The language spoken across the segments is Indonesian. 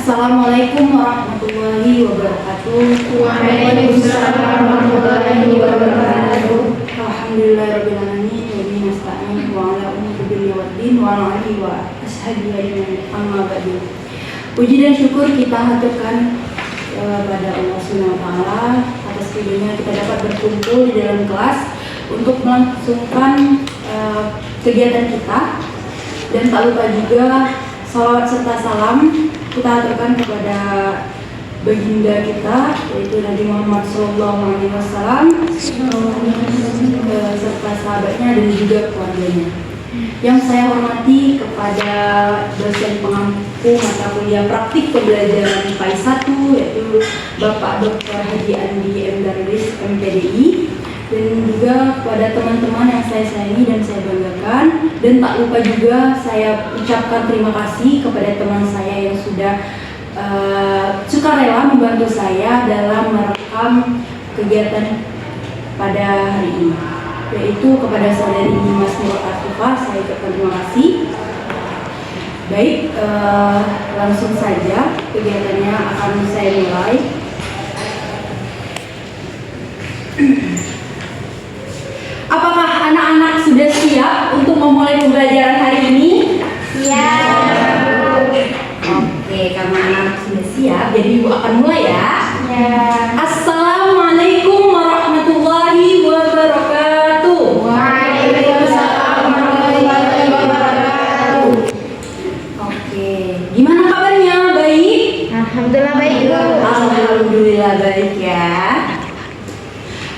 Assalamualaikum warahmatullahi wabarakatuh. Waalaikumsalam warahmatullahi wabarakatuh. Alhamdulillahirabbil alamin wa bihi nasta'in wa ala umuri dunya waddin wa ala alihi wa ashabihi amma ba'du. Puji dan syukur kita haturkan pada Allah Subhanahu wa taala atas ridhonya kita dapat berkumpul di dalam kelas untuk melangsungkan kegiatan kita, dan tak lupa juga salawat serta salam kita aturkan kepada baginda kita, yaitu Nabi Muhammad SAW, serta sahabatnya dan juga keluarganya. Yang saya hormati kepada dosen pengampu mata kuliah praktik pembelajaran PAI 1, yaitu Bapak Dr. Haji Andi M. Darwis MPDI, dan juga kepada teman-teman yang saya sayangi dan saya banggakan. Dan tak lupa juga saya ucapkan terima kasih kepada teman saya yang sudah sukarela membantu saya dalam merekam kegiatan pada hari ini, yaitu kepada saudari Mas Nur Atifa, saya ucapkan terima kasih. Baik, langsung saja kegiatannya akan saya mulai. Apakah anak-anak sudah siap untuk memulai pembelajaran hari ini? Siap. Oke, karena anak sudah siap, jadi Ibu akan mulai ya. Ya. Assalamualaikum warahmatullahi wabarakatuh. Waalaikumsalam warahmatullahi wabarakatuh. Oke, gimana kabarnya? Baik? Alhamdulillah baik, Bu. Alhamdulillah baik ya.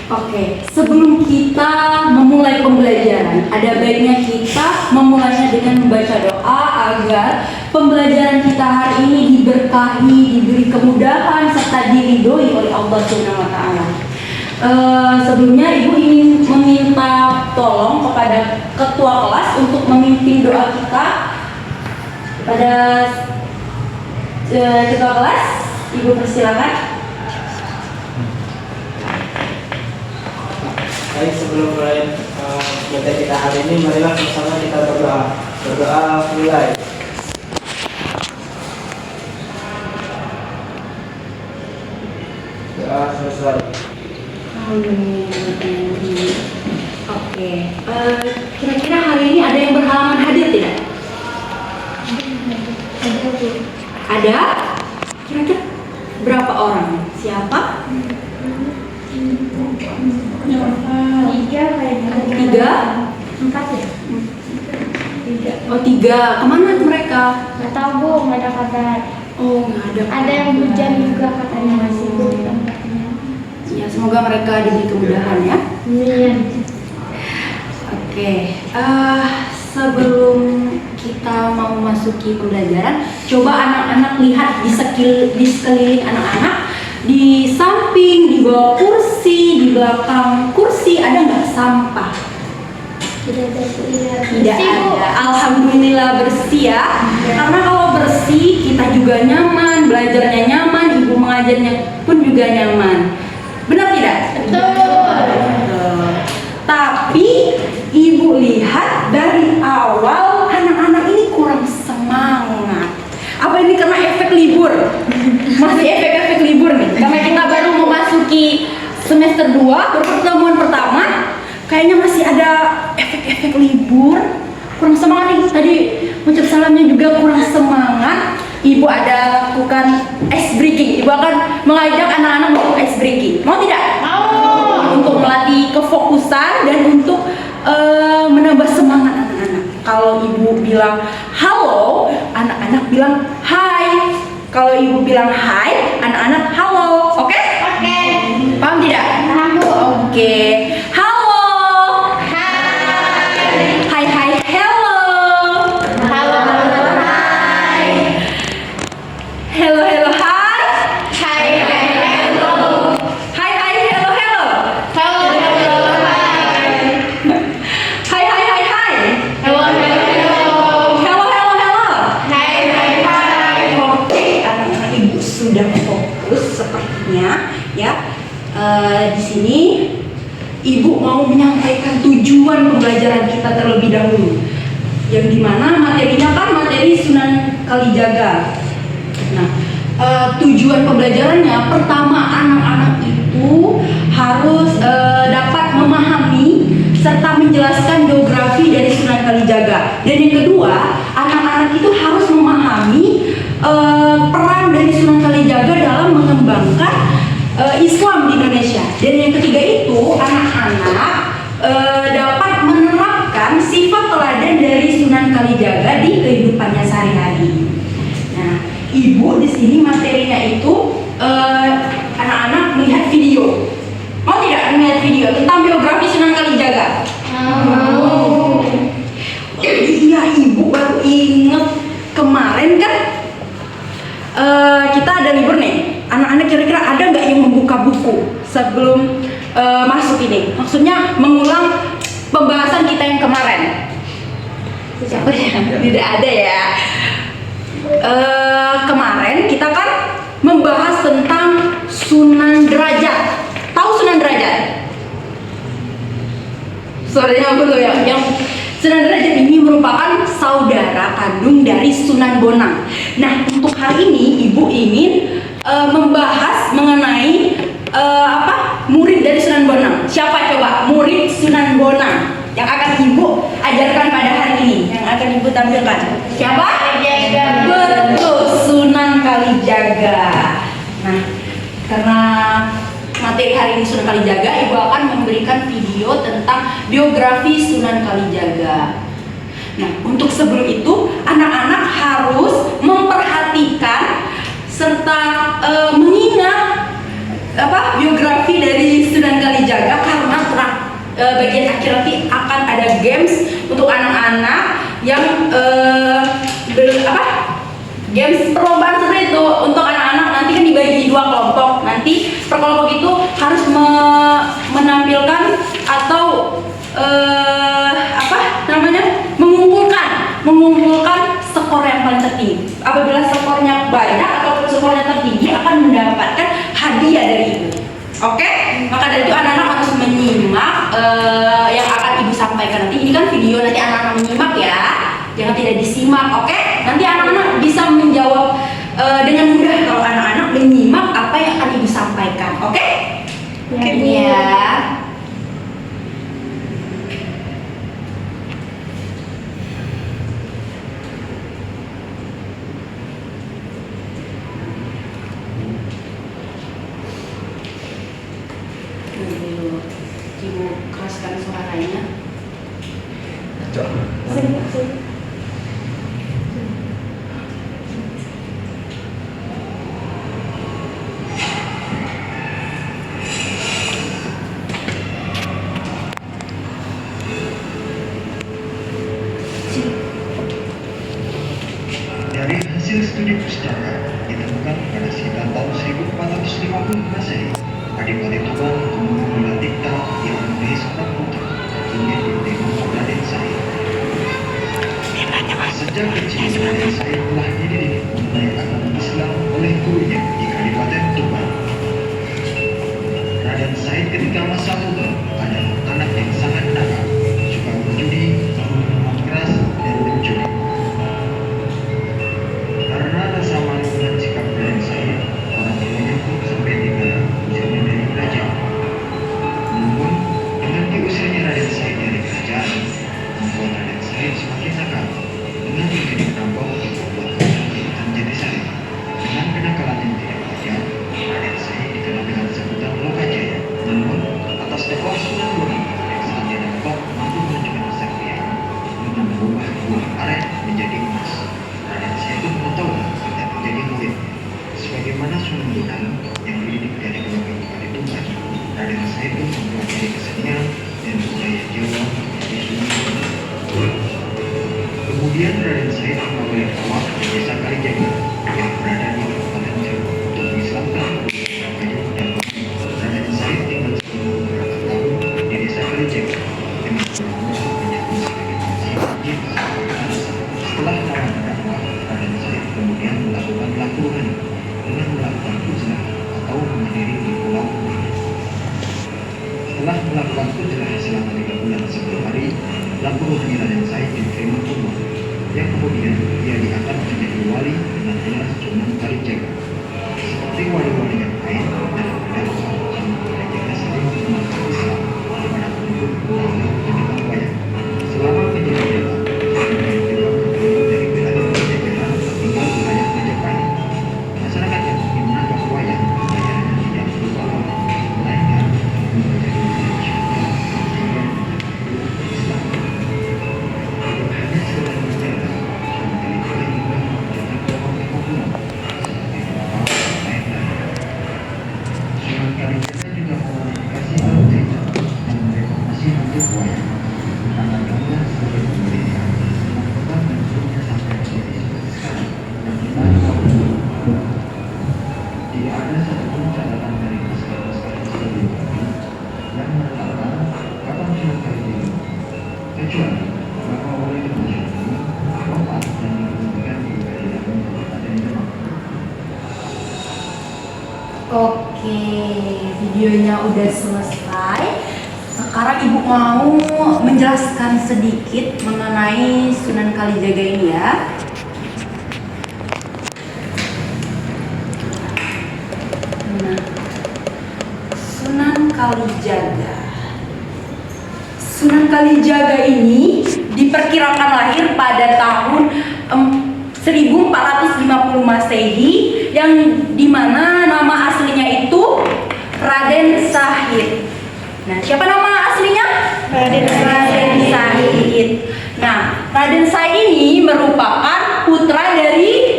Oke, sebelum kita memulai pembelajaran, ada baiknya kita memulainya dengan membaca doa agar pembelajaran kita hari ini diberkahi, diberi kemudahan, serta diridhoi oleh Allah Subhanahu wa taala. Sebelumnya Ibu ingin meminta tolong kepada ketua kelas untuk memimpin doa kita pada ketua kelas. Ibu persilakan. Baik, sebelum mulai kegiatan kita hari ini, marilah bersama kita berdoa. Berdoa mulai. Doa selesai. Oke, kira-kira hari ini ada yang berhalangan hadir tidak? Ada? Kira-kira berapa orang? Siapa? Tiga? Empat ya? Tiga. Oh, tiga. Kemana mereka? Nggak tahu, Bu, nggak ada kabar. Oh, nggak ada. Ada yang hujan juga katanya masih Bu di tempatnya. Ya, semoga mereka diberi kemudahan ya. Iya. Oke, sebelum kita mau masuki pembelajaran, coba anak-anak lihat di sekeliling anak-anak, di samping, di bawah kursi, di belakang kursi, ada nggak sampah? Tidak ada, Bu. Iya. Tidak ada. Alhamdulillah bersih ya. Karena kalau bersih, kita juga nyaman, belajarnya nyaman, ibu mengajarnya pun juga nyaman. Benar tidak? Betul. Tapi ibu lihat dari awal anak-anak ini kurang semangat. Apa ini karena efek libur? Masih efek-efek libur nih. Karena kita baru memasuki semester 2, pertemuan pertama, kayaknya masih ada efek-efek libur. Kurang semangat nih. Tadi ucap salamnya juga kurang semangat. Ibu ada lakukan ice breaking. Ibu akan mengajak anak-anak untuk ice breaking. Mau tidak? Mau. Untuk melatih kefokusan dan untuk menambah semangat anak-anak. Kalau ibu bilang halo, anak-anak bilang hai. Kalau ibu bilang hai, anak-anak halo. Oke? Oke. Paham tidak? Paham, Bu. Oke. Halo. Hai. Hai hai hello. Halo, halo, hai. Hello hello hai. Hai, hai, halo. Hai hai hello hello. Halo, halo, hai. Hai hai hai hai. Halo, halo, halo. Hello hello hello. Hai, hai, hai. Oke, anak-anak ibu sudah fokus sepertinya ya. Di sini ibu mau menyampaikan tujuan pembelajaran kita terlebih dahulu, yang dimana materinya kan materi Sunan Kalijaga. Nah, tujuan pembelajarannya, pertama anak-anak itu harus dapat memahami serta menjelaskan geografi dari Sunan Kalijaga. Dan yang kedua, anak-anak itu harus memahami peran dari Sunan Kalijaga dalam mengembangkan Islam di Indonesia. Dan yang ketiga itu, anak-anak dapat menerapkan sifat teladan dari Sunan Kalijaga di kehidupannya sehari-hari. Nah, Ibu di sini materinya itu anak-anak melihat video. Mau tidak melihat video tentang biografi Sunan Kalijaga? Mau. Iya, Ibu baru inget kemarin kan kita ada libur nih. Anak-anak kira-kira ada nggak yang membuka buku sebelum masuk ini? Maksudnya mengulang pembahasan kita yang kemarin. Siapa ya? Tidak ada ya. Kemarin kita kan membahas tentang Sunan Derajat. Tahu Sunan Derajat? Suaranya dulu ya. Yang Sunan Derajat ini merupakan saudara kandung dari Sunan Bonang. Nah, untuk hari ini Ibu ingin membahas mengenai murid dari Sunan Bonang. Siapa coba murid Sunan Bonang yang akan Ibu ajarkan pada hari ini, yang akan Ibu tampilkan? Siapa? Kalijaga. Betul, Sunan Kalijaga. Nah, karena materi hari ini Sunan Kalijaga, Ibu akan memberikan video tentang biografi Sunan Kalijaga. Nah, untuk sebelum itu, anak-anak harus memperhatikan serta mengingat biografi dari Sunan Kalijaga, karena bagian akhir nanti akan ada games untuk anak-anak yang games perlombaan seperti itu untuk anak-anak. Nanti kan dibagi 2 kelompok. Nanti per kelompok itu harus menampilkan atau mengumpulkan skor yang paling tertinggi. Apabila skornya banyak atau skornya tertinggi akan mendapatkan hadiah dari Ibu. Oke? Maka dari itu anak-anak harus menyimak yang akan Ibu sampaikan nanti. Ini kan video, nanti anak-anak menyimak ya. Jangan tidak disimak, oke? Nanti anak-anak bisa menjawab dengan mudah kalau anak-anak menyimak apa yang akan Ibu sampaikan, oke? Ya, Ini ya. Ibu keraskan suaranya. Sini. Dari hasil studi pustaka ditemukan pada sekitar tahun 1450 Masehi, Adipati Tuban Tumenggung Mulatikta yang memenuhi seorang putra ingin bertemu Raden Said. Sejak kecil Raden Said telah dididik mengenai agama Islam oleh gurunya di Kadipaten Tuban. Raden Said ketika masa muda adalah anak yang sangat nakal, suka berjudi, minuman keras, dan mencuri. Karena rasa malu dan sikap Raden Said, orang tuanya pun sampai diusirnya dari kerajaan. Namun, dengan diusirnya Raden Said dari kerajaan, membuat Raden Said semakin nakal. Dengan menjadi perampok untuk membuat kehidupan Jatisari. Dengan kenakalan yang tidak wajar, Raden Said dikenal dengan sebutan Lokajaya. Namun, atas dakwah Sunan Bonang yang saat dia dapat mampu menunjukkan kesaktian dengan mengubah buah aren menjadi emas. Raden Said pun mengetahui dan menjadi murid. Sebagaimana Sunan Bonang yang dididik dari keluarga Bupati Tuban, Raden Said pun mempelajari kesenian dan budaya Jawa di Sunan Bonang. Kemudian Raden Said mengawali dakwah di desa Kalijaga yang berada di Kabupaten Jawa untuk mengislamkan penduduk dan Raden Said tinggal selama beberapa tahun di desa Kalijaga dengan berusaha menyambung sebagai mahasiswa di Kabupaten. Setelah lama berdakwah, Raden Said kemudian melakukan laku rohani dengan melakukan uzlah atau menghadiri di Pulau Bumi. Setelah melakukan uzlah selama 3 bulan 10 hari, laku rohani Raden Said diterima Allah, yang kemudian ia diangkat menjadi wali dengan gelar Sunan Kalijaga. Oke, videonya udah selesai. Sekarang Ibu mau menjelaskan sedikit mengenai Sunan Kalijaga ini ya. Nah, Sunan Kalijaga. Sunan Kalijaga ini diperkirakan lahir pada tahun 1450 Masehi, yang dimana nama aslinya itu Raden Sahid. Nah, siapa nama aslinya? Raden Sahid. Nah, Raden Sahid ini merupakan putra dari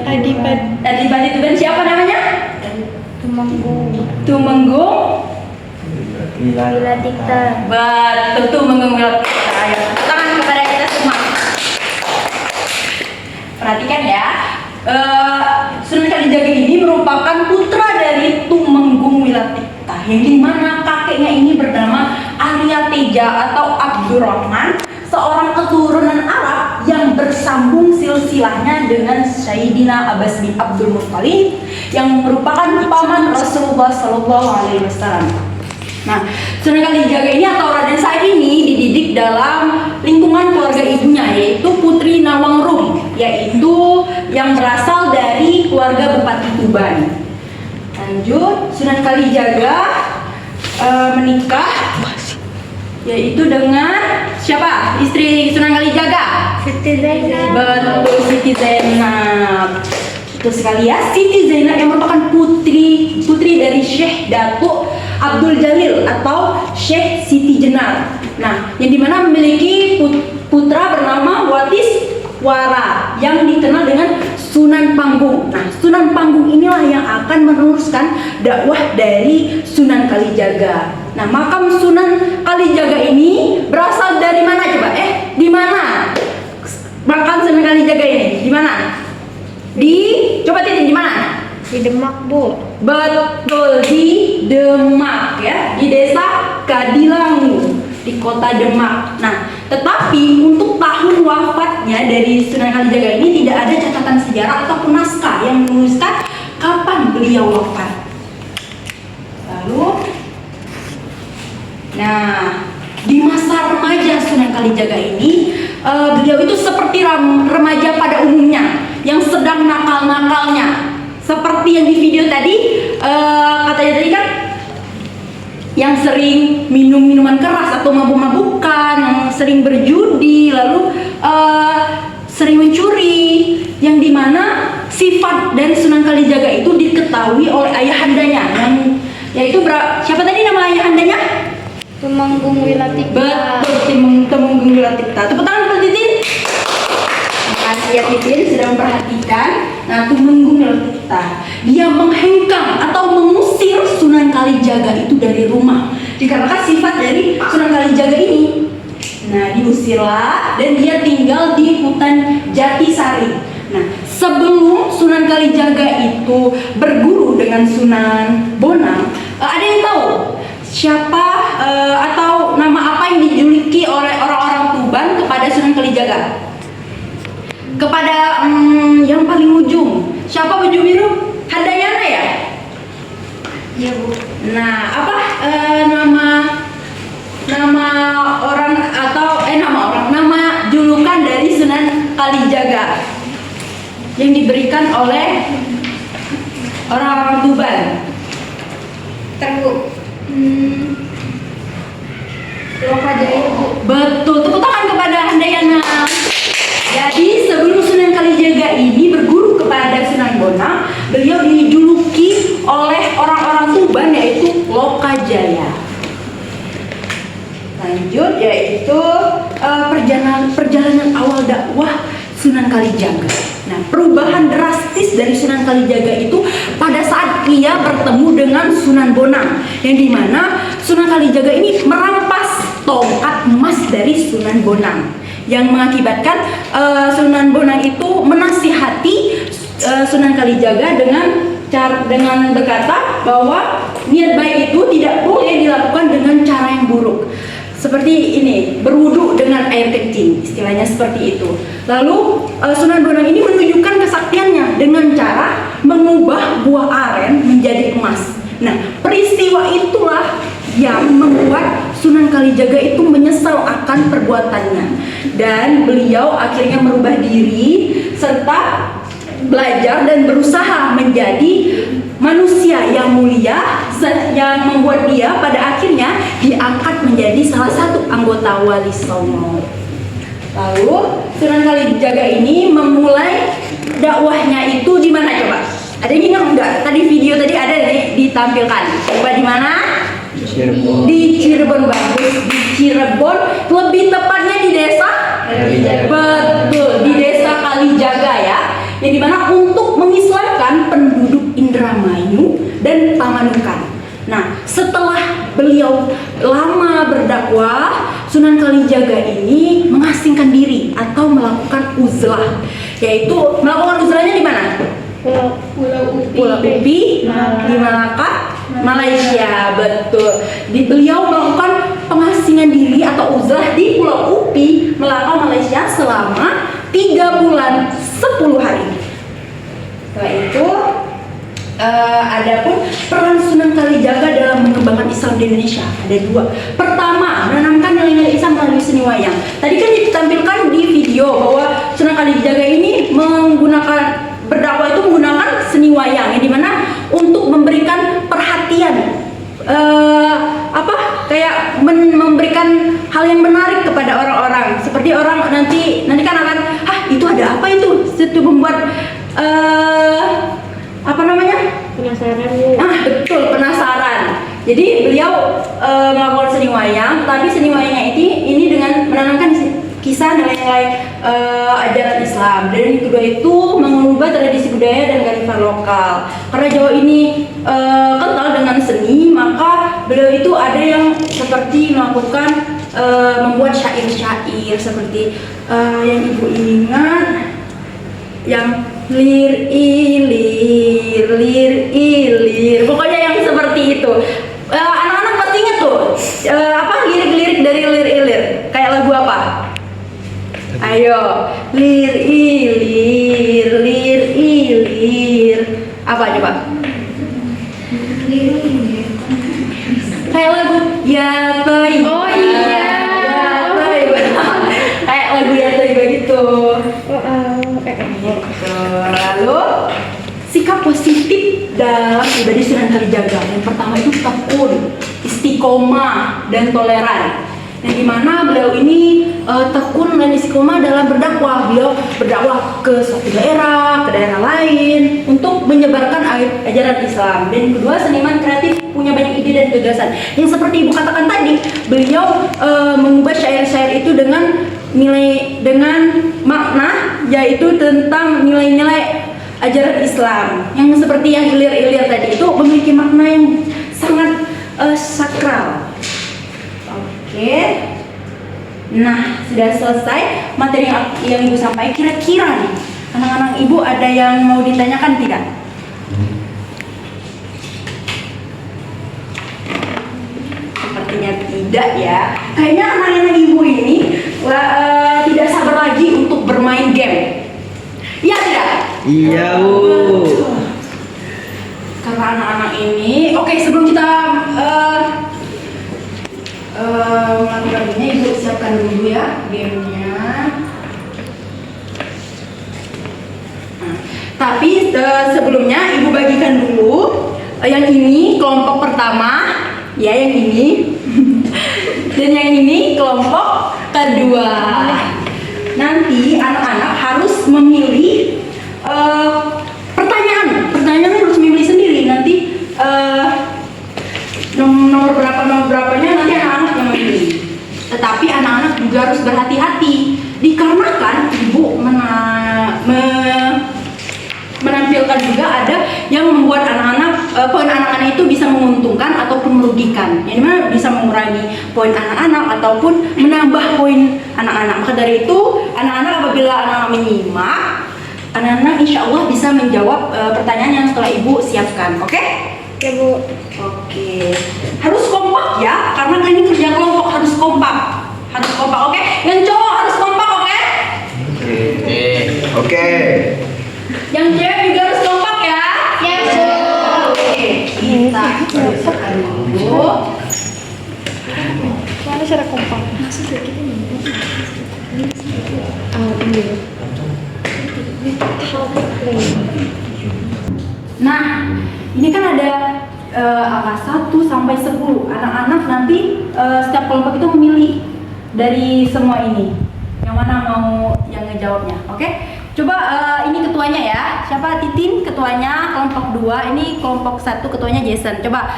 Adipati Tuban. Siapa namanya? Tumenggung Wilatikta. Betul, Tumenggung Wilatikta. Ayo, tangan kepada kita semua. Perhatikan ya, Sunan Kalijaga ini merupakan putra dari Tumenggung Wilatikta, yang dimana kakeknya ini bernama Arya Teja atau Abdurrahman, seorang keturunan Arab yang bersambung silsilahnya dengan Sayyidina Abbas bin Abdul Muttalib yang merupakan paman Rasulullah SAW. Nah, Sunan Kalijaga ini atau Raden Sahid ini dididik dalam lingkungan keluarga ibunya, yaitu Putri Nawangrum, yaitu yang berasal dari keluarga Bupati Tuban. Lanjut, Sunan Kalijaga menikah, yaitu dengan siapa? Istri Sunan Kalijaga? Siti Zainab. Betul, Siti Zainab. Betul sekali ya, Siti Zainab yang merupakan putri dari Syekh Datuk Abdul Jalil atau Syekh Siti Jenar. Nah, yang dimana memiliki putra bernama Watis Wara yang dikenal dengan Sunan Panggung. Nah, Sunan Panggung inilah yang akan meneruskan dakwah dari Sunan Kalijaga. Nah, makam Sunan Kalijaga ini berasal dari mana coba? Di mana makam Sunan Kalijaga ini? Di mana? Coba titik di mana? Di Demak, Bu. Betul, di Demak ya, di desa Kadilangu, di kota Demak. Nah, tetapi untuk tahun wafatnya dari Sunan Kalijaga ini tidak ada catatan sejarah ataupun naskah yang menuliskan kapan beliau wafat. Lalu, nah, di masa remaja Sunan Kalijaga ini, beliau itu seperti remaja pada umumnya yang sedang nakal-nakalnya. Seperti yang di video tadi, katanya tadi kan, yang sering minum minuman keras atau mabuk-mabukan, yang sering berjudi, lalu sering mencuri, yang dimana sifat dari Sunan Kalijaga itu diketahui oleh ayahandanya, yang yaitu siapa tadi nama ayahandanya? Tumenggung Wilatikta. Betul, Tumenggung Wilatikta. Tepuk tangan buat Titin. Makasih ya Titin sudah memperhatikan. Nah, Tumenggung Wilatikta, dia menghengkang atau mengusir Sunan Kalijaga itu dari rumah dikarenakan sifat dari Sunan Kalijaga ini. Nah, diusirlah dan dia tinggal di hutan Jatisari. Nah, sebelum Sunan Kalijaga itu berguru dengan Sunan Bonang, ada yang tahu siapa atau nama apa yang dijuluki oleh orang-orang Tuban kepada Sunan Kalijaga? Kepada yang paling ujung, siapa baju biru? Handayana ya? Iya, Bu. Nah, apa nama julukan dari Sunan Kalijaga yang diberikan oleh orang-orang Tuban? Tunggu. Lokajaya, Bu. Betul, tepuk tangan kepada Handayana. Jadi sebelum Sunan Kalijaga ini berguru kepada Sunan Bonang, beliau dijuluki oleh orang-orang Tuban yaitu Lokajaya. Lanjut, yaitu perjalanan awal dakwah Sunan Kalijaga. Nah, perubahan drastis dari Sunan Kalijaga itu pada saat ia bertemu dengan Sunan Bonang, yang dimana Sunan Kalijaga ini merampas tongkat emas dari Sunan Bonang, yang mengakibatkan Sunan Bonang itu menasihati Sunan Kalijaga dengan berkata bahwa niat baik itu tidak boleh dilakukan dengan cara yang buruk. Seperti ini, berwudu dengan air kencing. istilahnya seperti itu. Lalu Sunan Bonang ini menunjukkan kesaktiannya dengan cara mengubah buah aren menjadi emas. Nah, peristiwa itulah yang membuat Sunan Kalijaga itu menyesal akan perbuatannya, dan beliau akhirnya merubah diri serta belajar dan berusaha menjadi manusia yang mulia, yang membuat dia pada akhirnya diangkat menjadi salah satu anggota Wali Songo. Lalu Sunan Kalijaga ini memulai dakwahnya itu di mana coba? Ada yang ingat enggak? Tadi video tadi ada ditampilkan. Coba di mana? Cirebon. Di Cirebon, bagus. Di Cirebon, lebih tepatnya di desa Kalijaga. Betul, di desa Kalijaga ya. Yang dimana untuk mengislamkan penduduk Indramayu dan Pamanukan. Nah, setelah beliau lama berdakwah, Sunan Kalijaga ini mengasingkan diri atau melakukan uzlah, yaitu melakukan uzlahnya di mana? Pulau Upi, di Malaka, Malaysia, betul. Beliau melakukan pengasingan diri atau uzlah di Pulau Upi, Malaka, Malaysia selama 3 bulan 10 hari. Setelah itu, adapun peran Sunan Kalijaga dalam mengembangkan Islam di Indonesia ada 2. Pertama, menanamkan nilai-nilai Islam melalui seni wayang. Tadi kan ditampilkan di video bahwa Sunan Kalijaga ini berdakwah itu menggunakan seni wayang, yang dimana untuk memberikan perhatian, memberikan hal yang menarik kepada orang-orang. Seperti orang nanti kan akan, itu ada apa itu? Itu membuat Penasaran Bu. Betul, penasaran. Jadi beliau melakukan seni wayang, tapi seni wayangnya ini dengan menanamkan kisah nilai-nilai ajaran Islam. Dan yang kedua itu mengubah tradisi budaya dan kearifan lokal. Karena Jawa ini kental dengan seni, maka beliau itu ada yang seperti melakukan membuat syair-syair seperti yang ibu ingat, yang lir ilir, pokoknya yang seperti itu. Anak-anak pasti ingat tuh lirik-lirik dari lir ilir, kayak lagu apa? Ayo, lir ilir, apa coba? Kayak lagu ya toy. Oh iya. Ya toy. Kayak lagu ya toy begitu. Lalu sikap positif dalam pribadi Sunan Kalijaga. Yang pertama itu tekun, istiqomah, dan toleran. Yang dimana beliau ini tekun dan istiqomah dalam berdakwah. Beliau berdakwah ke suatu daerah, ke daerah lain untuk menyebarkan ajaran Islam. Dan yang kedua, seniman kreatif, punya banyak ide dan gagasan. Yang seperti ibu katakan tadi, beliau mengubah syair-syair itu dengan makna, yaitu tentang nilai-nilai ajaran Islam. Yang seperti yang ilir-ilir tadi itu memiliki makna yang sangat sakral. Oke. Nah, sudah selesai materi yang ibu sampaikan. Kira-kira nih, anak-anak ibu ada yang mau ditanyakan tidak? Sepertinya tidak ya. Kayaknya anak-anak ibu ini tidak sabar lagi untuk bermain game. Iya tidak? Iya Bu. Karena anak-anak ini, oke, sebelum kita melakukan gamenya, ibu siapkan dulu ya gamenya. Tapi sebelumnya ibu bagikan dulu. Yang ini kelompok pertama, ya yang ini. Dan yang ini kelompok kedua. Nanti anak-anak harus memilih pertanyaan harus memilih sendiri. Nanti nomor berapanya nanti anak-anak yang memilih. Tetapi anak-anak juga harus berhati-hati, dikarenakan ibu menampilkan juga ada yang membuat poin anak-anak itu bisa menguntungkan ataupun merugikan, yang dimana bisa mengurangi poin anak-anak ataupun menambah poin anak-anak. Maka dari itu anak-anak apabila anak-anak menyimak, anak-anak insya Allah bisa menjawab pertanyaan yang telah ibu siapkan. Oke? Ya Bu. Oke. Harus kompak ya, karena kan ini kerja kelompok, harus kompak. Oke? Yang cowok harus kompak, Nah, ini kan ada angka 1 sampai 10. Anak-anak nanti setiap kelompok itu memilih dari semua ini. Yang mana mau yang ngejawabnya, oke? Coba ini ketuanya ya. Siapa? Titin ketuanya kelompok 2. Ini kelompok 1 ketuanya Jason. Coba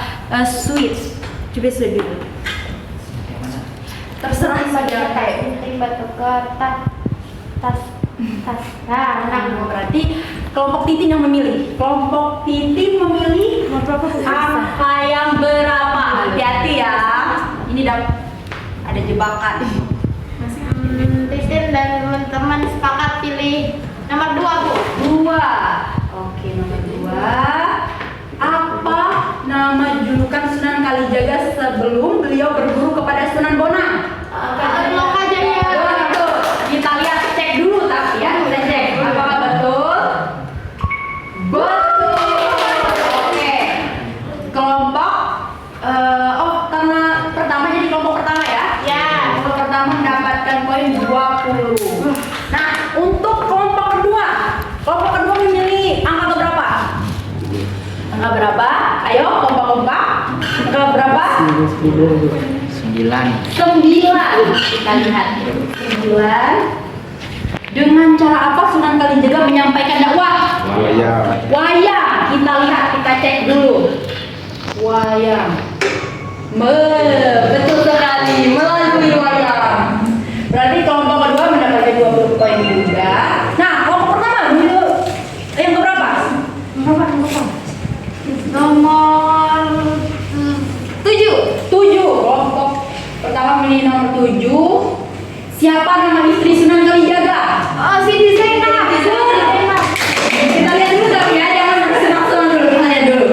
switch. Coba switch dulu. Terserah saja kayak Tim batu kertas, tas. Nah, berarti kelompok Titin yang memilih. Kelompok Titin memilih angka yang berapa? Hati-hati ya. Ini ada jebakan. Titin dan teman-teman sepakat pilih nomor 2, Bu. 2. Oke, nomor 2. Apa nama julukan Sunan Kalijaga sebelum beliau berguru kepada Sunan Bonang? Loka Jaya. Betul. Kita lihat, cek dulu tapi ya, kita cek apakah betul? Betul. Oke. Kelompok karena pertama jadi kelompok pertama ya. Ya. Kelompok pertama mendapatkan poin 20. Nah, untuk kelompok kedua memilih angka berapa? Angka berapa? Ayo, kompak-kompak. Angka berapa? 9. 9. Kita lihat 9. Dengan cara apa Sunan Kalijaga menyampaikan dakwah? Wayang. Kita lihat, kita cek dulu. Wayang. Betul sekali, melalui wayang. Berarti kelompok kedua mendapatkan 20 poin juga. Nah, kelompok pertama dulu yang keberapa? Nomor 7. Kelompok pertama memilih nomor 7. Siapa nama istri Sunan Kalijaga? Siti Zainab. Kita lihat dulu tapi ya, jangan bersenang-senang dulu. Kita lihat dulu.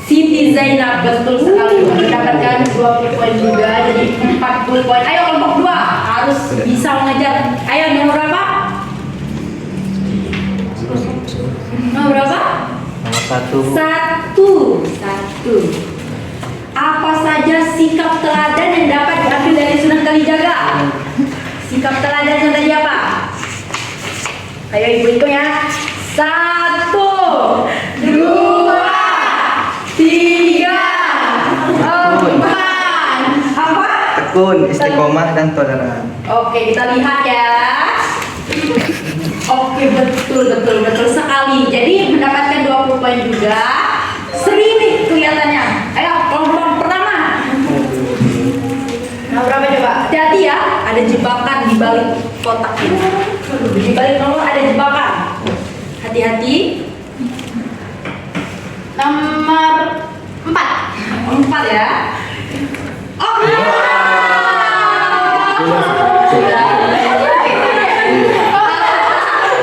Siti Zainab betul sekali mendapatkan 20 poin juga, jadi 40 poin. Ayo kelompok 2 harus bisa mengejar. Ayo nomor berapa? Nomor berapa? Nomor 1. 1. Apa saja sikap teladan yang dapat diambil dari Sunan Kalijaga? Sikap teladan yang tadi apa? Ayo ibu hitung ya. 1, 2, 3, 4. Apa? Tekun, istiqomah dan toleran. Oke, kita lihat ya. Oke, betul sekali. Jadi mendapatkan 20 poin juga. Seri nih kelihatannya. Ayo, kelompok pertama. Nah, berapa coba? Hati-hati ya, ada jebakan di balik kotak ini. Di balik nomor ada jebakan. Hati-hati. Nomor 4. 4 ya. Oh,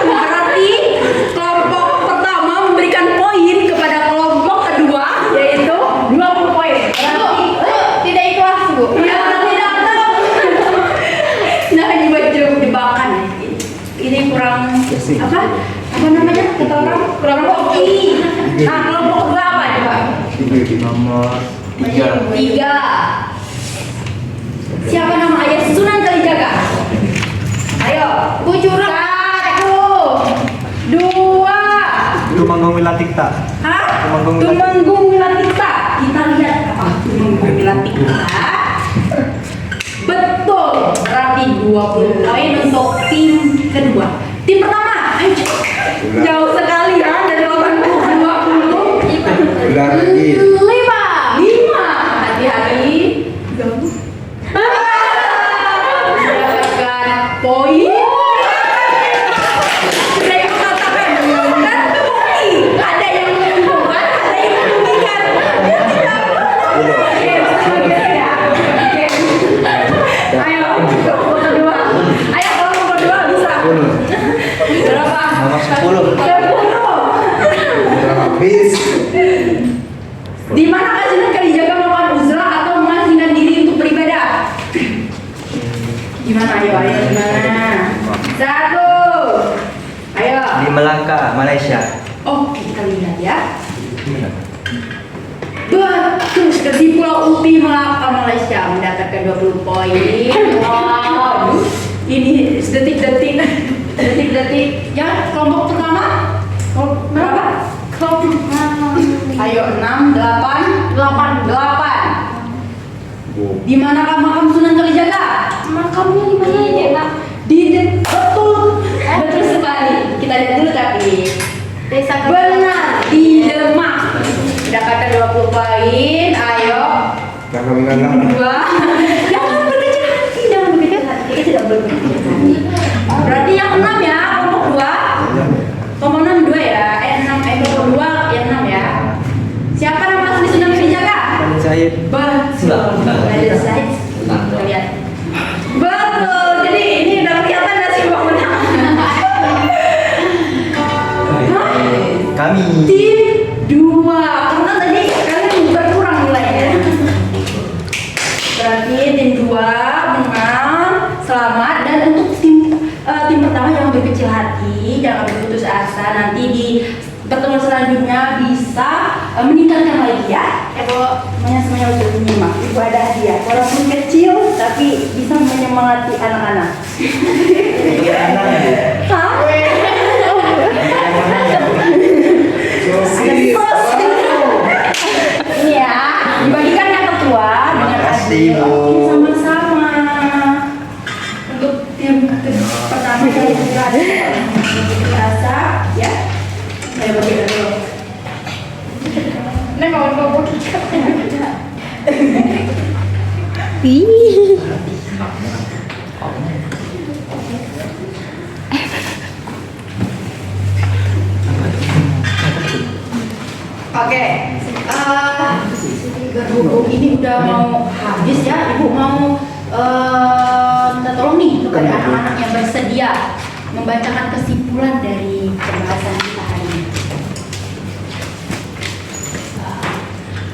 berarti kelompok pertama memberikan poin kepada kelompok kedua, yaitu 20 poin. Berarti Tidak ikhlas, Bu. ya tidak tahu. Nah, jebakan. Ini kurang apa? Apa namanya? Kata orang kurang hoki. Nah, kelompok kedua apa coba? Nomor 3. 3. Siapa nama ayah Sunan Kalijaga? Ayo, Kucurang. 1, 2. Tumanggung Wilatikta. Hah? Tumanggung Tumanggung Wilatikta. Kita lihat apa Tumanggung Wilatikta. Betul. Berarti 20 poin untuk tim kedua. Tim pertama, ayo. Jauh sekali ya dari 80 ke 20. 5. Hati-hati. Mendapatkan poin. Saya katakan kan terbukti. Ada yang menguntungkan, ada yang merugikan. Ayo, kelompok kedua. Ayo, kelompok kedua bisa. Berapa? Nomor 10. 10. Habis. Di mana Sunan Kalijaga melakukan uzlah atau mengasingkan diri untuk beribadah? Gimana? Ayo, di mana? 1. Ayo. Di Melaka, Malaysia. Oke, kita lihat ya. Betul, di Pulau Upi, Melaka, Malaysia mendapatkan 20 poin. Wow. ini detik-detik ya. Kelompok pertama berapa? Ayo 6, 8. Di manakah makam Sunan Kalijaga? Makamnya di mana ya, Kak? Betul sekali. Kita lihat dulu tapi Desa benar di Demak. Mendapatkan 20 poin. Ayo. Dua. Jangan berkecil hati, jangan berkecil hati. Tidak boleh berkecil hati. Berarti yang 6 ya, kelompok 2. Kelompok 6 2 ya. 6 kelompok 2 yang 6 ya. Siapa nama asli Sunan Kalijaga? Raden Syahid. Betul. Raden Syahid. Kita lihat. Betul. Jadi ini udah kelihatan nggak sih Pak menang? Kami. Tim 2. Karena tadi kalian berkurang nilainya. Berarti tim 2 menang. Selamat. Dan untuk tim pertama jangan berkecil hati, jangan berputus asa. Nanti di pertemuan selanjutnya bisa meningkatkan lagi ya. Semuanya sudah menyimak. Ibu ada hadiah, walaupun kecil tapi bisa menyemangati anak-anak. Hah? Ini ya, dibagikan yang ketua dengan Makasih, adil. Bu. Oke, sama-sama. Untuk tim pertama kali rasa ya. Saya bagikan dulu. Nah, kawan-kawan kita. Oke, berhubung ini udah mau habis ya, Ibu mau minta tolong nih kepada anak-anak yang bersedia membacakan kesimpulan dari pembahasan kita hari ini.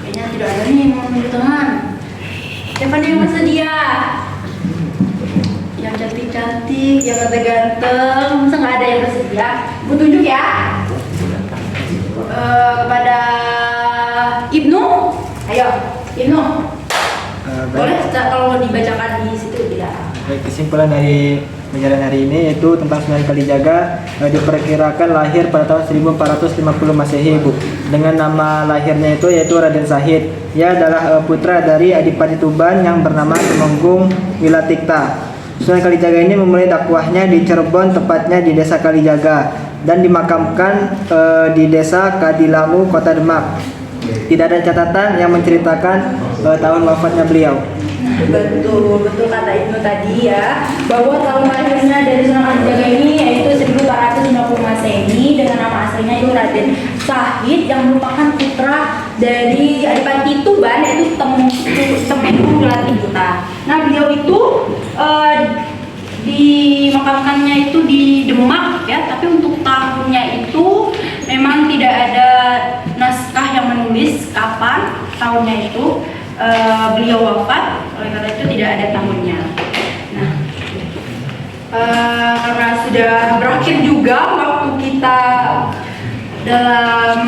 Kayaknya tidak ada nih yang mau nunjuk tangan. Siapa nih yang bersedia? Yang cantik-cantik, yang ganteng-ganteng, masa nggak ada yang bersedia? Ibu tunjuk ya. Kepada Ibnu, ayo Ibnu, boleh kalau mau dibacakan di situ tidak? Baik, kesimpulan dari pelajaran hari ini yaitu tentang Sunan Kalijaga. Diperkirakan lahir pada tahun 1450 Masehi, Bu. Dengan nama lahirnya itu yaitu Raden Syahid. Ia adalah putra dari Adipati Tuban yang bernama Tumenggung Wilatikta. Sunan Kalijaga ini memulai dakwahnya di Cirebon, tepatnya di Desa Kalijaga, dan dimakamkan di Desa Kadilangu, Kota Demak. Tidak ada catatan yang menceritakan tahun wafatnya beliau. Betul kata Ibnu tadi ya, bahwa tahun lahirnya dari Sunan Kalijaga ini yaitu 1450 Masehi dengan nama aslinya itu Raden Syahid yang merupakan putra dari Adipati Tuban yaitu Temenggung Wilatikta. Nah, beliau itu dimakamkannya itu di Demak ya, tapi untuk tahunnya itu memang tidak ada naskah yang menulis kapan tahunnya itu beliau wafat, oleh karena itu tidak ada tahunnya. Nah, karena sudah berakhir juga waktu kita dalam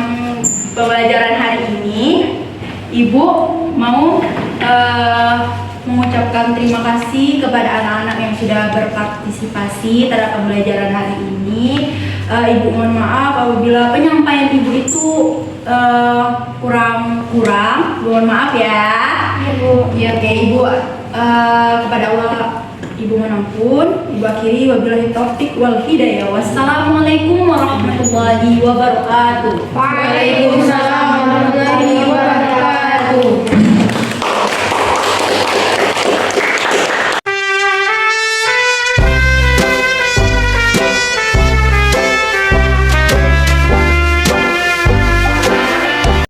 pembelajaran hari ini, Ibu mau mengucapkan terima kasih kepada anak-anak yang sudah berpartisipasi terhadap pembelajaran hari ini. Ibu mohon maaf apabila penyampaian Ibu itu kurang, mohon maaf ya. Ibu, ya oke Ibu, kepada Allah Ibu menampun. Ibu akhiri wabillahi taufik wal hidayah. Wassalamualaikum warahmatullahi wabarakatuh. Waalaikumsalam warahmatullahi wabarakatuh.